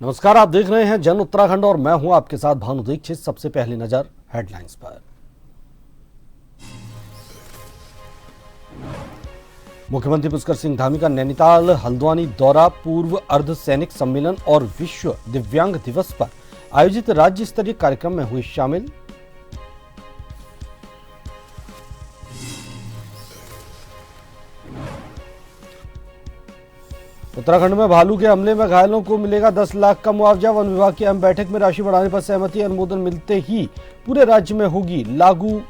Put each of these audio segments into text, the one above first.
नमस्कार, आप देख रहे हैं जन उत्तराखंड और मैं हूं आपके साथ भानु दीक्षित। सबसे पहली नजर हेडलाइंस पर। मुख्यमंत्री पुष्कर सिंह धामी का नैनीताल हल्द्वानी दौरा पूर्व अर्ध सैनिक सम्मेलन और विश्व दिव्यांग दिवस पर आयोजित राज्य स्तरीय कार्यक्रम में हुए शामिल। उत्तराखंड में भालू के हमले में घायलों को मिलेगा 10 लाख का मुआवजा। वन विभाग की अहम बैठक में राशि बढ़ाने पर सहमति। अनुमोदन मिलते ही पूरे राज्य में होगी लागू।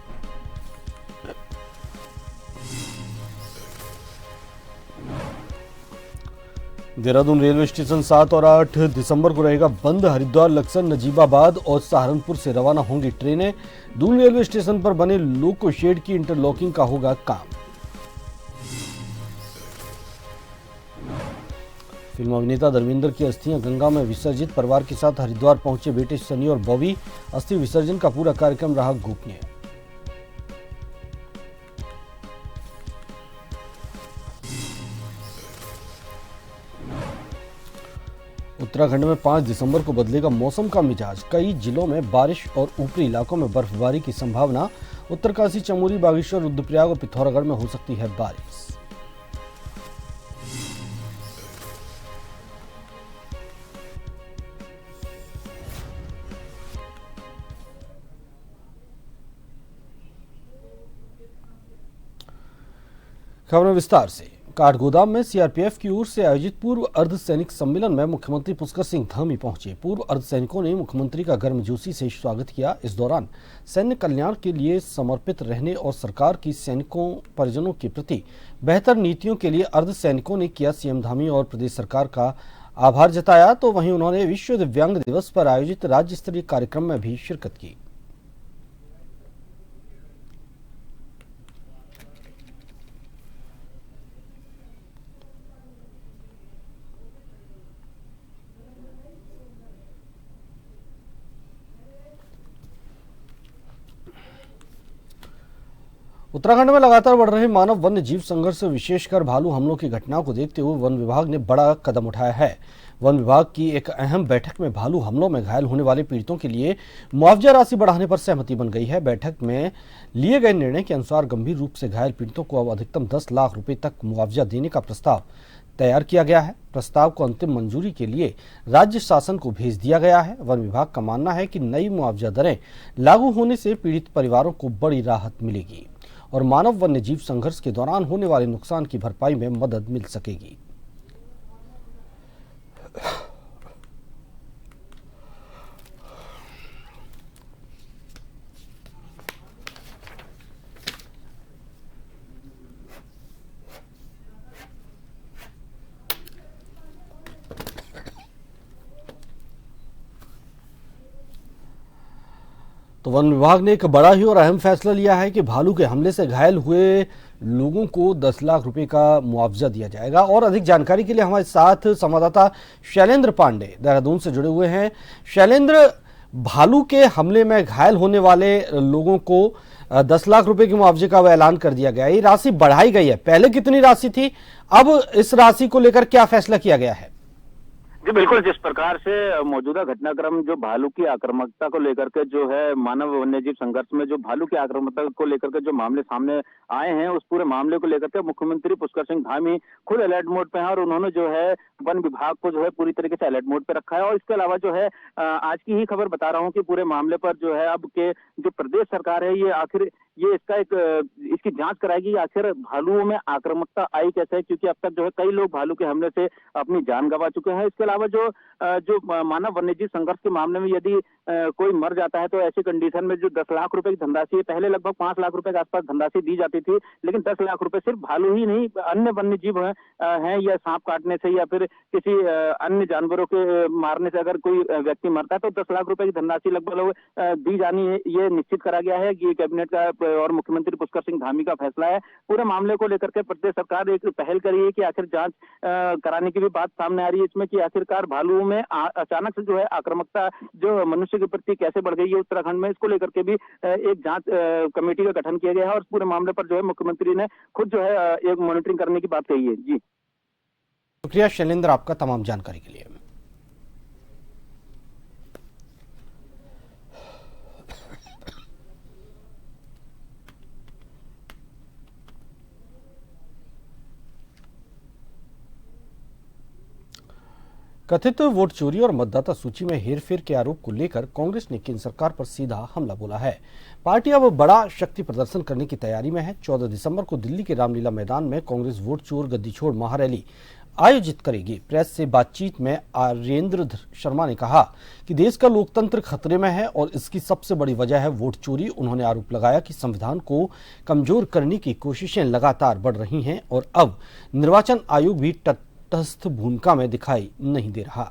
देहरादून रेलवे स्टेशन 7 और 8 दिसंबर को रहेगा बंद। हरिद्वार, लक्सर, नजीबाबाद और सहारनपुर से रवाना होंगी ट्रेनें। दून रेलवे स्टेशन पर बने लोको शेड की इंटरलॉकिंग का होगा काम। फिल्म अभिनेता धर्मेंद्र की अस्थियां गंगा में विसर्जित। परिवार के साथ हरिद्वार पहुंचे बेटे सनी और बॉबी। अस्थि विसर्जन का पूरा कार्यक्रम रहा गोपनीय। उत्तराखंड में 5 दिसंबर को बदलेगा मौसम का मिजाज। कई जिलों में बारिश और ऊपरी इलाकों में बर्फबारी की संभावना। उत्तरकाशी, चमोली, बागेश्वर, रुद्रप्रयाग और पिथौरागढ़ में हो सकती है बारिश। खबरें विस्तार से। काठगोदाम में सीआरपीएफ की ओर से आयोजित पूर्व अर्धसैनिक सम्मेलन में मुख्यमंत्री पुष्कर सिंह धामी पहुंचे। पूर्व अर्धसैनिकों ने मुख्यमंत्री का गर्मजोशी से स्वागत किया। इस दौरान सैन्य कल्याण के लिए समर्पित रहने और सरकार की सैनिकों परिजनों के प्रति बेहतर नीतियों के लिए अर्धसैनिकों ने किया सीएम धामी और प्रदेश सरकार का आभार जताया। तो वहीं उन्होंने विश्व दिव्यांग दिवस पर आयोजित राज्य स्तरीय कार्यक्रम में भी शिरकत की। उत्तराखंड में लगातार बढ़ रहे मानव वन्य जीव संघर्ष, विशेषकर भालू हमलों की घटनाओं को देखते हुए वन विभाग ने बड़ा कदम उठाया है। वन विभाग की एक अहम बैठक में भालू हमलों में घायल होने वाले पीड़ितों के लिए मुआवजा राशि बढ़ाने पर सहमति बन गई है। बैठक में लिए गए निर्णय के अनुसार गंभीर रूप से घायल पीड़ितों को अब अधिकतम 10 लाख रुपए तक मुआवजा देने का प्रस्ताव तैयार किया गया है। प्रस्ताव को अंतिम मंजूरी के लिए राज्य शासन को भेज दिया गया है। वन विभाग का मानना है कि नई मुआवजा दरें लागू होने से पीड़ित परिवारों को बड़ी राहत मिलेगी और मानव वन्य जीव संघर्ष के दौरान होने वाले नुकसान की भरपाई में मदद मिल सकेगी। तो वन विभाग ने एक बड़ा ही और अहम फैसला लिया है कि भालू के हमले से घायल हुए लोगों को 10 लाख रुपए का मुआवजा दिया जाएगा। और अधिक जानकारी के लिए हमारे साथ संवाददाता शैलेंद्र पांडे देहरादून से जुड़े हुए हैं। शैलेंद्र, भालू के हमले में घायल होने वाले लोगों को 10 लाख रुपए के मुआवजे का ऐलान कर दिया गया है। ये राशि बढ़ाई गई है। पहले कितनी राशि थी, अब इस राशि को लेकर क्या फैसला किया गया है? जी बिल्कुल, जिस प्रकार से मौजूदा घटनाक्रम जो भालू की आक्रामकता को लेकर के जो है मानव वन्यजीव संघर्ष में जो भालू की आक्रामकता को लेकर के जो मामले सामने आए हैं, उस पूरे मामले को लेकर के मुख्यमंत्री पुष्कर सिंह धामी खुद अलर्ट मोड पे हैं और उन्होंने जो है वन विभाग को जो है पूरी तरीके से अलर्ट मोड पे रखा है। और इसके अलावा जो है आज की ही खबर बता रहा हूँ कि पूरे मामले पर जो है अब के जो प्रदेश सरकार है ये आखिर ये इसकी जांच कराएगी आखिर भालुओं में आक्रामकता आई कैसे है, क्योंकि अब तक जो है कई लोग भालू के हमले से अपनी जान गंवा चुके हैं। इसके अलावा जो मानव वन्यजीव संघर्ष के मामले में यदि कोई मर जाता है तो ऐसी कंडीशन में जो 10 लाख रुपए की धनराशि है, पहले लगभग 5 लाख रुपए के आसपास धनराशि दी जाती थी, लेकिन 10 लाख रुपए सिर्फ भालू ही नहीं अन्य वन्य जीव हैं या सांप काटने से या फिर किसी अन्य जानवरों के मारने से अगर कोई व्यक्ति मरता है तो 10 लाख रुपए की धनराशि लगभग दी जानी है, ये निश्चित करा गया है। ये कैबिनेट का और मुख्यमंत्री पुष्कर सिंह धामी का फैसला है। पूरे मामले को लेकर के प्रदेश सरकार एक पहल करी है कि आखिर जांच कराने की भी बात सामने आ रही है इसमें कि आखिरकार भालुओं में अचानक से जो है आक्रामकता जो मनुष्य के प्रति कैसे बढ़ गई है उत्तराखंड में, इसको लेकर के भी एक जांच कमेटी का गठन किया गया है और पूरे मामले पर जो है मुख्यमंत्री ने खुद जो है एक मॉनिटरिंग करने की बात कही है। जी शुक्रिया शैलेंद्र आपका तमाम जानकारी के लिए। कथित वोट चोरी और मतदाता सूची में हेरफेर के आरोप को लेकर कांग्रेस ने केंद्र सरकार पर सीधा हमला बोला है। पार्टी अब बड़ा शक्ति प्रदर्शन करने की तैयारी में है। 14 दिसंबर को दिल्ली के रामलीला मैदान में कांग्रेस वोट चोर गद्दी छोड़ महारैली आयोजित करेगी। प्रेस से बातचीत में आर्येंद्र शर्मा ने कहा कि देश का लोकतंत्र खतरे में है और इसकी सबसे बड़ी वजह है वोट चोरी। उन्होंने आरोप लगाया कि संविधान को कमजोर करने की कोशिशें लगातार बढ़ रही हैं और अब निर्वाचन आयोग भी तटस्थ भूमिका में दिखाई नहीं दे रहा।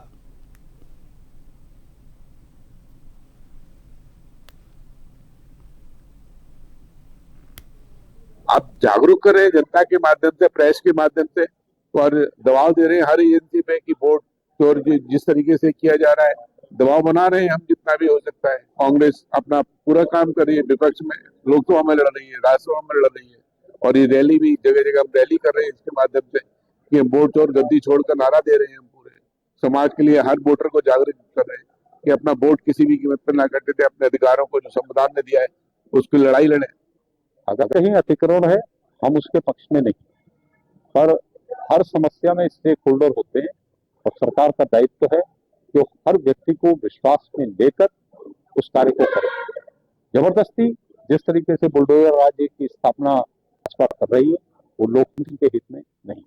आप जागरूक कर रहे हैं जनता के माध्यम से, प्रेस के माध्यम से, और दबाव दे रहे हैं हर एजेंसी पे कि वोट चोर जिस तरीके से किया जा रहा है, दबाव बना रहे हैं हम जितना भी हो सकता है। कांग्रेस अपना पूरा काम कर रही है, विपक्ष में लोकसभा में लड़ रही है, राज्यसभा में लड़ रही है, और ये रैली भी जगह जगह हम रैली कर रहे हैं इसके माध्यम से कि हम वोट चोर गद्दी छोड़ का नारा दे रहे हैं। हम पूरे समाज के लिए हर वोटर को जागरूक कर रहे हैं कि अपना वोट किसी भी कीमत पर ना करते थे, अपने अधिकारों को जो संविधान ने दिया है उसकी लड़ाई लड़े। अगर कहीं अतिक्रमण है हम उसके पक्ष में नहीं, पर हर समस्या में स्टेक होल्डर होते हैं और सरकार का दायित्व है कि हर व्यक्ति को विश्वास में लेकर उस कार्य को करे। जबरदस्ती जिस तरीके से बुलडोजर राज्य की स्थापना भाजपा कर रही है वो लोकतंत्र के हित में नहीं।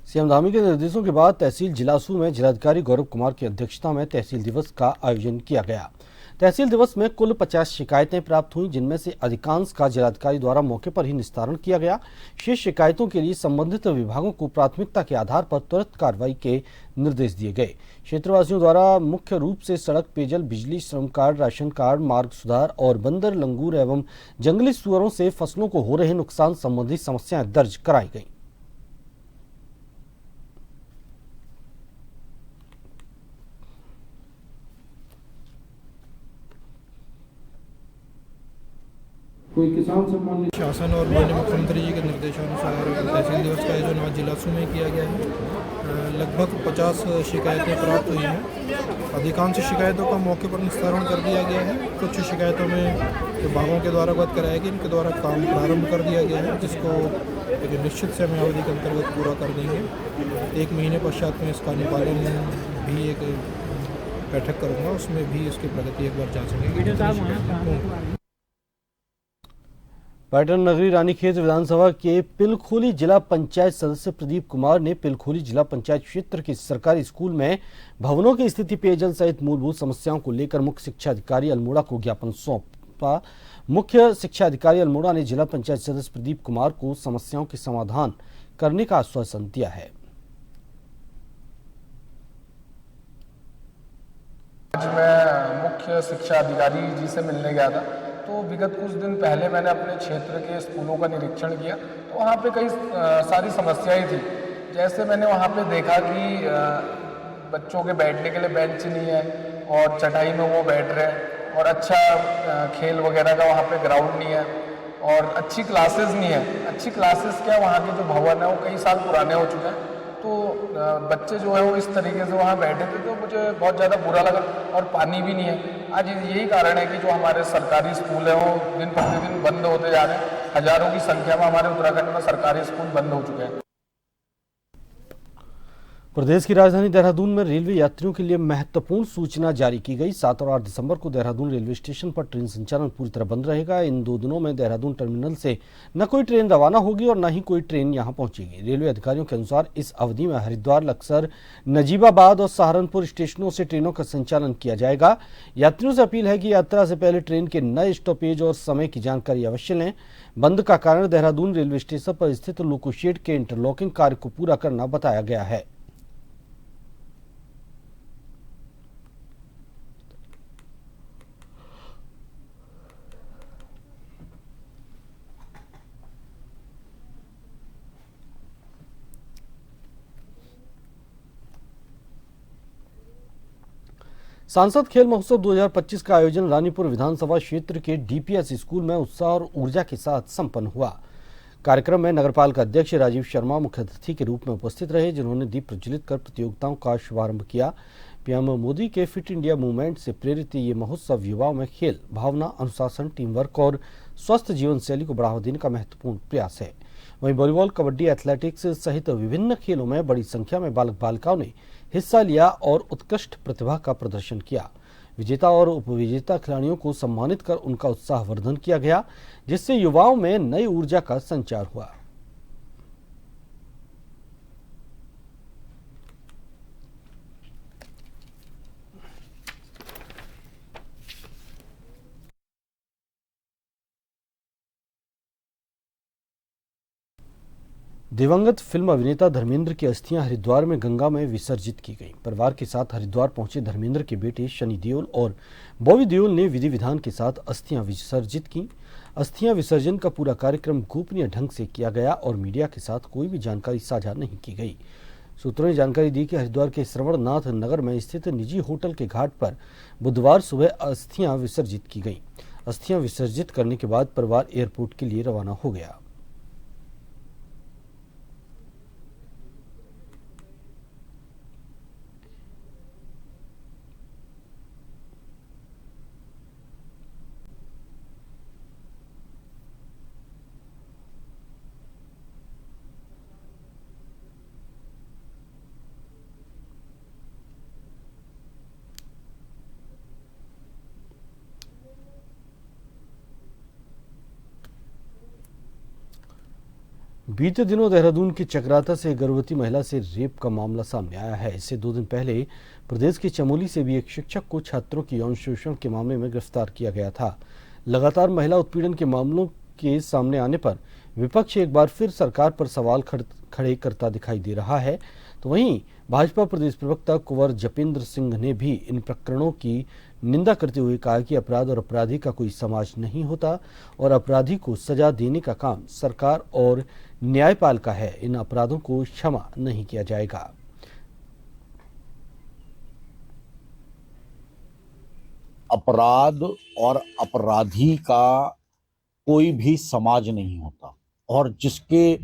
सीएम धामी के निर्देशों के बाद तहसील जिलासू में जिलाधिकारी गौरव कुमार की अध्यक्षता में तहसील दिवस का आयोजन किया गया। तहसील दिवस में कुल 50 शिकायतें प्राप्त हुई, जिनमें से अधिकांश का जिलाधिकारी द्वारा मौके पर ही निस्तारण किया गया। शेष शिकायतों के लिए संबंधित विभागों को प्राथमिकता के आधार पर त्वरित कार्रवाई के निर्देश दिए गए। क्षेत्रवासियों द्वारा मुख्य रूप से सड़क, पेयजल, बिजली, श्रम कार्ड, राशन कार्ड, मार्ग सुधार और बंदर, लंगूर एवं जंगली सुअरों से फसलों को हो रहे नुकसान संबंधी समस्याएं दर्ज कराई गई। कोई किसान सम्मान निधि शासन और माननीय मुख्यमंत्री जी के निर्देशानुसार तहसील दिवस का आयोजन आज जिलासू में किया गया है। लगभग 50 शिकायतें प्राप्त हुई हैं। अधिकांश शिकायतों का मौके पर निस्तारण कर दिया गया है। कुछ शिकायतों में विभागों के द्वारा अवगत कराया गया, इनके द्वारा काम प्रारंभ कर दिया गया है, जिसको एक निश्चित समयावधि के अंतर्गत पूरा कर देंगे। 1 महीने पश्चात में इसका निपालन भी एक बैठक करूँगा, उसमें भी इसकी प्रगति एक बार जांचेंगे। पर्यटन नगरी रानीखेत विधानसभा के पिलखोली जिला पंचायत सदस्य प्रदीप कुमार ने पिलखोली जिला पंचायत क्षेत्र के सरकारी स्कूल में भवनों की स्थिति, पेयजल सहित मूलभूत समस्याओं को लेकर मुख्य शिक्षा अधिकारी अल्मोड़ा को ज्ञापन सौंपा। मुख्य शिक्षा अधिकारी अल्मोड़ा ने जिला पंचायत सदस्य प्रदीप कुमार को समस्याओं के समाधान करने का आश्वासन दिया है। आज मैं मुख्य शिक्षा अधिकारी जी से मिलने गया था, तो विगत कुछ दिन पहले मैंने अपने क्षेत्र के स्कूलों का निरीक्षण किया, तो वहाँ पे कई सारी समस्याएं थी। जैसे मैंने वहाँ पे देखा कि बच्चों के बैठने के लिए बेंच नहीं है और चटाई में वो बैठ रहे हैं, और अच्छा खेल वगैरह का वहाँ पे ग्राउंड नहीं है, और अच्छी क्लासेस नहीं है। अच्छी क्लासेस क्या, वहाँ के जो भवन है वो कई साल पुराने हो चुके हैं, तो बच्चे जो है वो इस तरीके से वहाँ बैठे थे, तो मुझे बहुत ज़्यादा बुरा लगा। और पानी भी नहीं है। आज यही कारण है कि जो हमारे सरकारी स्कूल है वो दिन प्रतिदिन बंद होते जा रहे हैं। हजारों की संख्या में हमारे उत्तराखंड में सरकारी स्कूल बंद हो चुके हैं। प्रदेश की राजधानी देहरादून में रेलवे यात्रियों के लिए महत्वपूर्ण सूचना जारी की गई। 7 और 8 दिसंबर को देहरादून रेलवे स्टेशन पर ट्रेन संचालन पूरी तरह बंद रहेगा। इन 2 दिनों में देहरादून टर्मिनल से न कोई ट्रेन रवाना होगी और न ही कोई ट्रेन यहां पहुंचेगी। रेलवे अधिकारियों के अनुसार इस अवधि में हरिद्वार, लक्सर, नजीबाबाद और सहारनपुर स्टेशनों से ट्रेनों का संचालन किया जाएगा। यात्रियों से अपील है कि यात्रा से पहले ट्रेन के नए स्टॉपेज और समय की जानकारी अवश्य लें। बंद का कारण देहरादून रेलवे स्टेशन पर स्थित लोकोशेड के इंटरलॉकिंग कार्य को पूरा करना बताया गया है। सांसद खेल महोत्सव 2025 का आयोजन रानीपुर विधानसभा क्षेत्र के डीपीएस स्कूल में उत्साह और ऊर्जा के साथ संपन्न हुआ। कार्यक्रम में नगरपालिका अध्यक्ष राजीव शर्मा मुख्य अतिथि के रूप में उपस्थित रहे, जिन्होंने दीप प्रज्वलित कर प्रतियोगिताओं का शुभारंभ किया। पीएम मोदी के फिट इंडिया मूवमेंट से प्रेरित ये महोत्सव युवाओं में खेल भावना, अनुशासन, टीम वर्क और स्वस्थ जीवन शैली को बढ़ावा देने का महत्वपूर्ण प्रयास है। वहीं वॉलीबॉल, कबड्डी, एथलेटिक्स सहित विभिन्न खेलों में बड़ी संख्या में बालक बालिकाओं ने हिस्सा लिया और उत्कृष्ट प्रतिभा का प्रदर्शन किया। विजेता और उपविजेता खिलाड़ियों को सम्मानित कर उनका उत्साहवर्धन किया गया, जिससे युवाओं में नई ऊर्जा का संचार हुआ। दिवंगत फिल्म अभिनेता धर्मेंद्र की अस्थियां हरिद्वार में गंगा में विसर्जित की गईं। परिवार के साथ हरिद्वार पहुंचे धर्मेंद्र के बेटे शनि देओल और बॉबी देओल ने विधि विधान के साथ अस्थियां विसर्जित की। अस्थियां विसर्जन का पूरा कार्यक्रम गोपनीय ढंग से किया गया और मीडिया के साथ कोई भी जानकारी साझा नहीं की गई। सूत्रों ने जानकारी दी कि हरिद्वार के श्रवणनाथ नगर में स्थित निजी होटल के घाट पर बुधवार सुबह अस्थियां विसर्जित की गईं। अस्थियां विसर्जित करने के बाद परिवार एयरपोर्ट के लिए रवाना हो गया। बीते दिनों देहरादून की चक्राता से गर्भवती महिला से रेप का मामला सामने आया है। इससे 2 दिन पहले प्रदेश के चमोली से भी एक शिक्षक को छात्रों की यौन शोषण के मामले में गिरफ्तार किया गया था। लगातार महिला उत्पीड़न के मामलों के सामने आने पर विपक्ष एक बार फिर सरकार पर सवाल खड़े करता दिखाई दे रहा है। तो वहीं भाजपा प्रदेश प्रवक्ता कुंवर जपेंद्र सिंह ने भी इन प्रकरणों की निंदा करते हुए कहा कि अपराध और अपराधी का कोई समाज नहीं होता और अपराधी को सजा देने का काम सरकार और न्यायपालिका है। इन अपराधों को क्षमा नहीं किया जाएगा। अपराध और अपराधी का कोई भी समाज नहीं होता और जिसके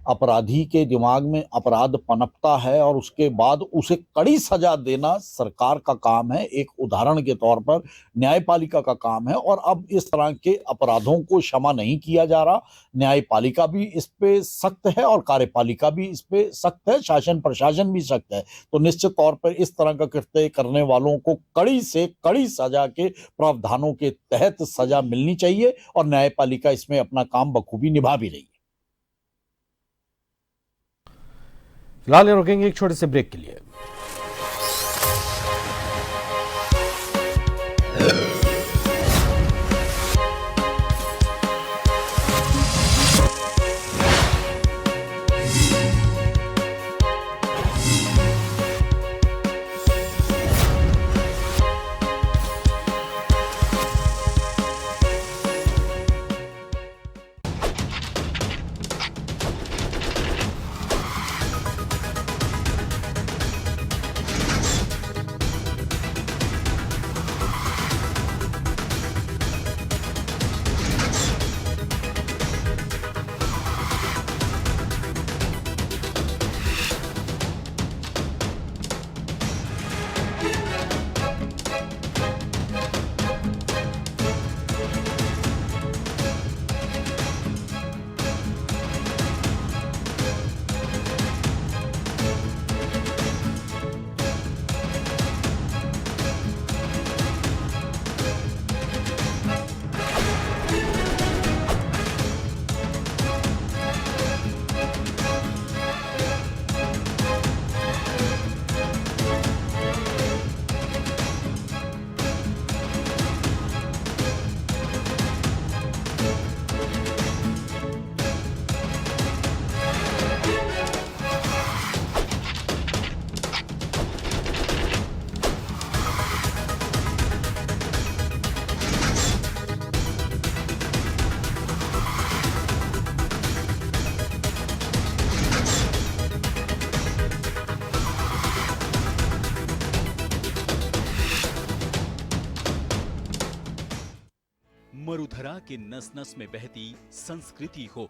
अपराधी के दिमाग में अपराध पनपता है और उसके बाद उसे कड़ी सजा देना सरकार का काम है, एक उदाहरण के तौर पर न्यायपालिका का काम है। और अब इस तरह के अपराधों को क्षमा नहीं किया जा रहा। न्यायपालिका भी इस पे सख्त है और कार्यपालिका भी इस पे सख्त है, शासन प्रशासन भी सख्त है। तो निश्चित तौर पर इस तरह का कृत्य करने वालों को कड़ी से कड़ी सजा के प्रावधानों के तहत सजा मिलनी चाहिए और न्यायपालिका इसमें अपना काम बखूबी निभा भी रही है। फिलहाल रुकेंगे एक छोटे से ब्रेक के लिए। मरुधरा के नस नस में बहती संस्कृति हो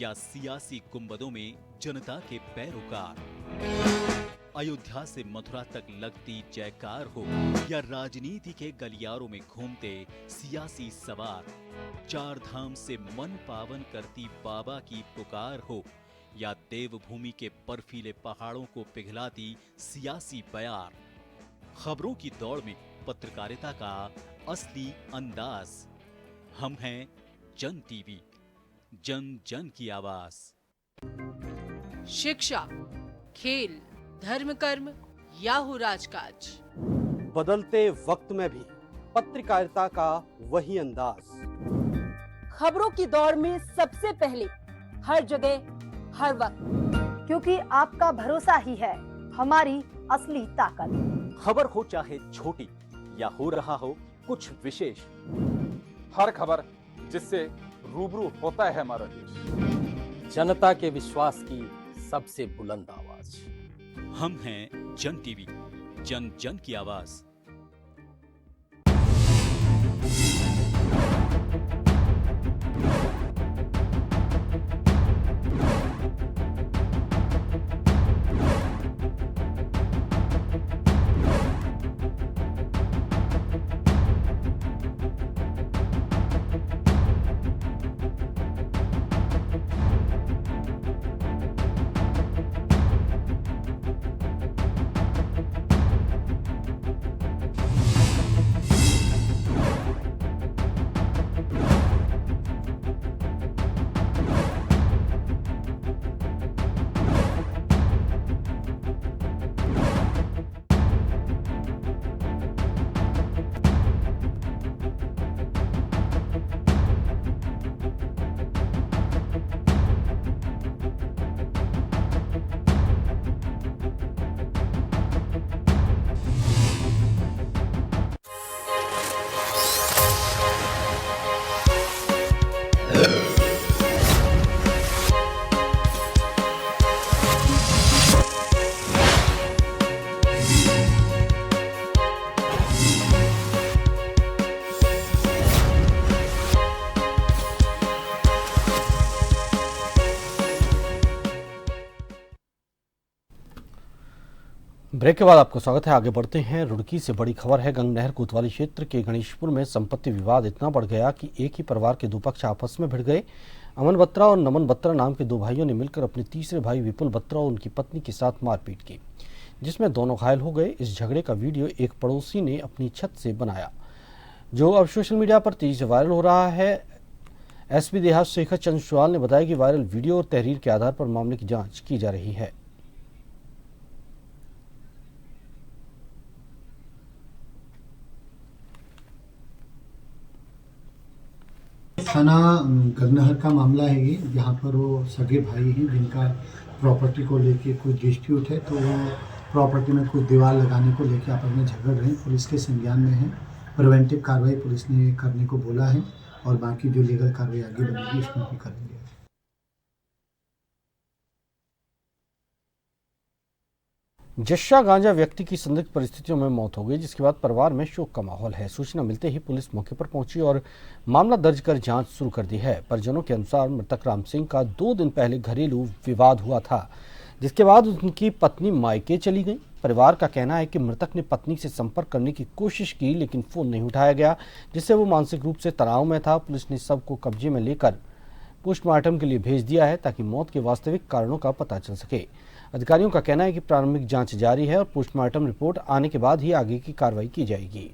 या सियासी गुंबदों में जनता के पैरोकार, अयोध्या से मथुरा तक लगती जयकार हो या राजनीति के गलियारों में घूमते सियासी सवार, चार धाम से मन पावन करती बाबा की पुकार हो या देवभूमि के बर्फीले पहाड़ों को पिघलाती सियासी बयार, खबरों की दौड़ में पत्रकारिता का असली अंदाज। हम हैं जन टीवी, जन जन की आवाज। शिक्षा, खेल, धर्म कर्म या हो राजकाज, बदलते वक्त में भी पत्रकारिता का वही अंदाज। खबरों की दौड़ में सबसे पहले, हर जगह, हर वक्त, क्योंकि आपका भरोसा ही है हमारी असली ताकत। खबर हो चाहे छोटी या हो रहा हो कुछ विशेष, हर खबर जिससे रूबरू होता है हमारा देश। जनता के विश्वास की सबसे बुलंद आवाज। हम हैं जन टीवी, जन जन की आवाज। ब्रेक के बाद आपको स्वागत है। आगे बढ़ते हैं। रुड़की से बड़ी खबर है। गंग नहर कोतवाली क्षेत्र के गणेशपुर में संपत्ति विवाद इतना बढ़ गया कि एक ही परिवार के दो पक्ष आपस में भिड़ गए। अमन बत्रा और नमन बत्रा नाम के दो भाइयों ने मिलकर अपने तीसरे भाई विपुल बत्रा और उनकी पत्नी के साथ मारपीट की, जिसमें दोनों घायल हो गए। इस झगड़े का वीडियो एक पड़ोसी ने अपनी छत से बनाया, जो अब सोशल मीडिया पर तेजी से वायरल हो रहा है। एसपी देहात शेखर चंद्र चौहान ने बताया कि वायरल वीडियो और तहरीर के आधार पर मामले की जांच की जा रही है। थाना गंगनहर का मामला है ये, जहाँ पर वो सगे भाई हैं जिनका प्रॉपर्टी को लेके कुछ डिस्प्यूट है, तो वो प्रॉपर्टी में कुछ दीवार लगाने को लेके आपस में झगड़ रहे हैं। पुलिस के संज्ञान में है। प्रिवेंटिव कार्रवाई पुलिस ने करने को बोला है और बाकी जो लीगल कार्रवाई आगे बढ़ेगी उसमें भी करेंगे। जस्सा गांजा व्यक्ति की संदिग्ध परिस्थितियों में मौत हो गई, जिसके बाद परिवार में शोक का माहौल है। सूचना मिलते ही पुलिस मौके पर पहुंची और मामला दर्ज कर जांच शुरू कर दी है। परिजनों के अनुसार मृतक राम सिंह का 2 दिन पहले घरेलू विवाद हुआ था, जिसके बाद उनकी पत्नी मायके चली गई। परिवार का कहना है कि मृतक ने पत्नी से संपर्क करने की कोशिश की, लेकिन फोन नहीं उठाया गया, जिससे वो मानसिक रूप से तनाव में था। पुलिस ने शव को कब्जे में लेकर पोस्टमार्टम के लिए भेज दिया है, ताकि मौत के वास्तविक कारणों का पता चल सके। अधिकारियों का कहना है कि प्रारंभिक जांच जारी है और पोस्टमार्टम रिपोर्ट आने के बाद ही आगे की कार्रवाई की जाएगी।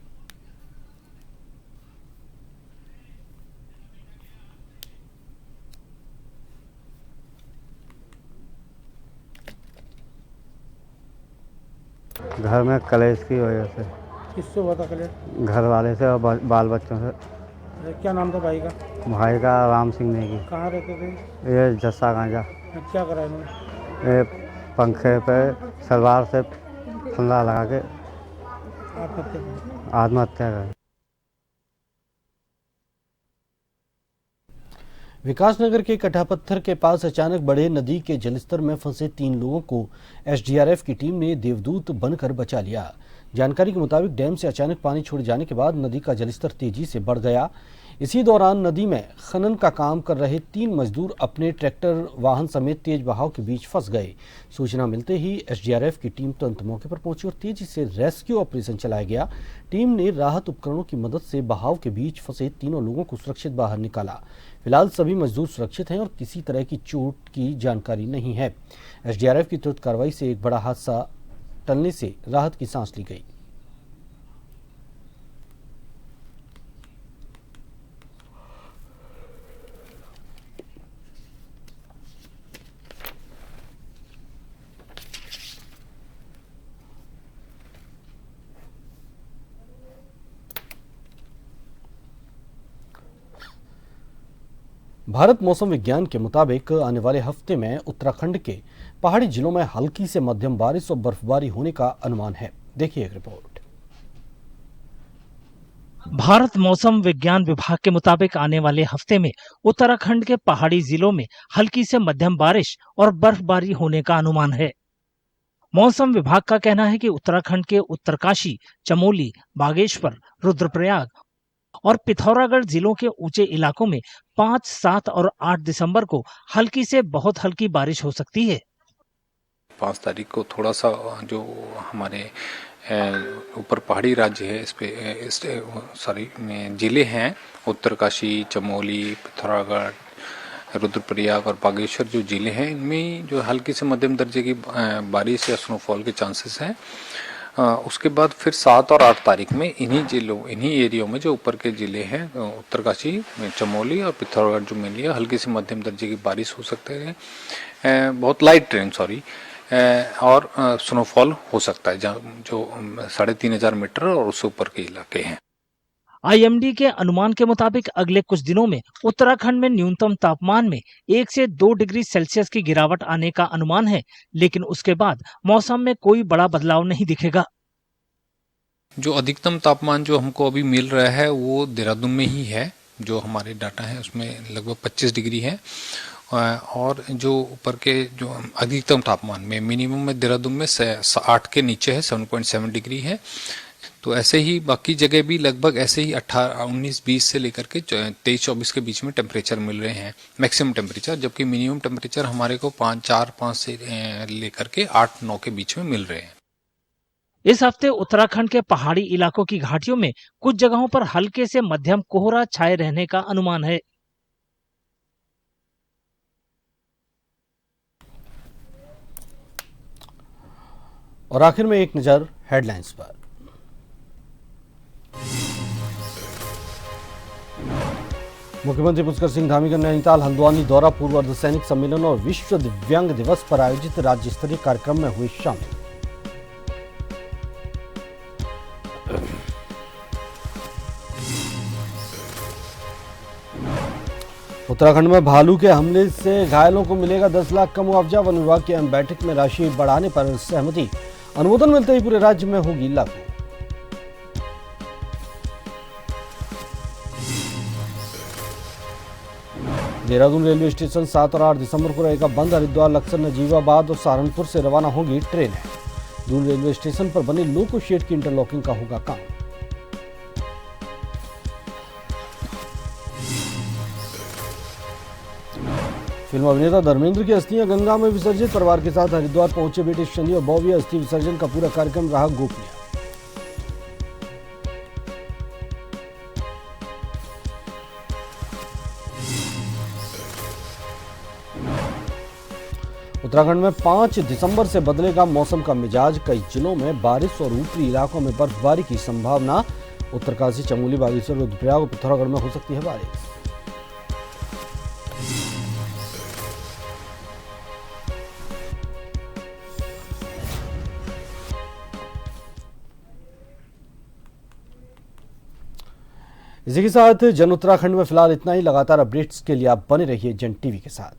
घर में कलेश की वजह से। किससे हुआ था कलेश? घर वाले से और बाल बच्चों से। क्या नाम था भाई का? भाई का राम सिंह नेगी। कहाँ रहते थे? ये जस्सा गांजा। क्या करा इन्होंने? ये पंखे पे सलवार से फंदा लगा के आत्महत्या कर। विकासनगर के कटापत्थर के पास अचानक बढ़े नदी के जलस्तर में फंसे 3 लोगों को एसडीआरएफ की टीम ने देवदूत बनकर बचा लिया। जानकारी के मुताबिक डैम से अचानक पानी छोड़े जाने के बाद नदी का जलस्तर तेजी से बढ़ गया। इसी दौरान नदी में खनन का काम कर रहे 3 मजदूर अपने ट्रैक्टर वाहन समेत तेज बहाव के बीच फंस गए। सूचना मिलते ही एसडीआरएफ की टीम तुरंत मौके पर पहुंची और तेजी से रेस्क्यू ऑपरेशन चलाया गया। टीम ने राहत उपकरणों की मदद से बहाव के बीच फंसे तीनों लोगों को सुरक्षित बाहर निकाला। फिलहाल सभी मजदूर सुरक्षित हैं और किसी तरह की चोट की जानकारी नहीं है। एसडीआरएफ की तुरंत कार्रवाई से एक बड़ा हादसा टलने से राहत की सांस ली गई। भारत मौसम विज्ञान के मुताबिक आने वाले हफ्ते में उत्तराखंड के पहाड़ी जिलों में हल्की से मध्यम बारिश और बर्फबारी होने का अनुमान है। देखिए एक रिपोर्ट। भारत मौसम विज्ञान विभाग के मुताबिक आने वाले हफ्ते में उत्तराखंड के पहाड़ी जिलों में हल्की से मध्यम बारिश और बर्फबारी होने का अनुमान है। मौसम विभाग का कहना है कि उत्तराखंड के उत्तरकाशी, चमोली, बागेश्वर, रुद्रप्रयाग और पिथौरागढ़ जिलों के ऊंचे इलाकों में 5, 7 और 8 दिसंबर को हल्की से बहुत हल्की बारिश हो सकती है। 5 तारीख को थोड़ा सा जो हमारे ऊपर पहाड़ी राज्य है इस पे जिले हैं, उत्तरकाशी, चमोली, पिथौरागढ़, रुद्रप्रयाग और बागेश्वर जो जिले हैं, इनमें जो हल्की से मध्यम दर्जे की बारिश या स्नोफॉल के चांसेस हैं। उसके बाद फिर 7 और 8 तारीख में इन्हीं एरियो में जो ऊपर के जिले हैं, उत्तरकाशी, चमोली और पिथौरागढ़ जो मिली है, हल्की से मध्यम दर्जे की बारिश हो सकते हैं, बहुत लाइट रेन और स्नोफॉल हो सकता है जो 3500 मीटर और उससे ऊपर के इलाके हैं। आईएमडी के अनुमान के मुताबिक अगले कुछ दिनों में उत्तराखंड में न्यूनतम तापमान में 1 से 2 डिग्री सेल्सियस की गिरावट आने का अनुमान है, लेकिन उसके बाद मौसम में कोई बड़ा बदलाव नहीं दिखेगा। जो अधिकतम तापमान जो हमको अभी मिल रहा है वो देहरादून में ही है। जो हमारे डाटा है उसमें लगभग 25 डिग्री है और जो ऊपर के जो अधिकतम तापमान में मिनिमम में देहरादून में 8 के नीचे है, 7.7 डिग्री है। तो ऐसे ही बाकी जगह भी लगभग ऐसे ही 19-20 से लेकर के 23-24 के बीच में टेम्परेचर मिल रहे हैं, मैक्सिमम टेम्परेचर, जबकि मिनिमम टेम्परेचर हमारे को 4-5 से लेकर के 8-9 के बीच में मिल रहे हैं। इस हफ्ते उत्तराखंड के पहाड़ी इलाकों की घाटियों में कुछ जगहों पर हल्के से मध्यम कोहरा छाए रहने का अनुमान है। और आखिर में एक नजर हेडलाइंस पर। मुख्यमंत्री पुष्कर सिंह धामी का नैनीताल हल्द्वानी दौरा पूर्व अर्धसैनिक सम्मेलन और विश्व दिव्यांग दिवस पर आयोजित राज्य स्तरीय कार्यक्रम में हुए शामिल। उत्तराखंड में भालू के हमले से घायलों को मिलेगा 10 लाख का मुआवजा। वन विभाग की अहम बैठक में राशि बढ़ाने पर सहमति। अनुमोदन मिलते ही पूरे राज्य में होगी लागू। देहरादून रेलवे स्टेशन 7 और 8 दिसंबर को रहेगा बंद। हरिद्वार, लक्सर, नजीबाबाद और सहारनपुर से रवाना होगी ट्रेनें। दून रेलवे स्टेशन पर बने लोको शेड की इंटरलॉकिंग का होगा काम। फिल्म अभिनेता धर्मेंद्र की अस्थियां गंगा में विसर्जित। परिवार के साथ हरिद्वार पहुंचे बेटे शनि और बॉबी। अस्थि विसर्जन का पूरा कार्यक्रम रहा गोपनीय। उत्तराखंड में 5 दिसंबर से बदलेगा मौसम का मिजाज। कई जिलों में बारिश और ऊपरी इलाकों में बर्फबारी की संभावना। उत्तरकाशी, चमोली, बागेश्वर, रुद्रप्रयाग और पिथौरागढ़ में हो सकती है बारिश। इसी के साथ जन उत्तराखंड में फिलहाल इतना ही। लगातार अपडेट्स के लिए आप बने रहिए जन टीवी के साथ।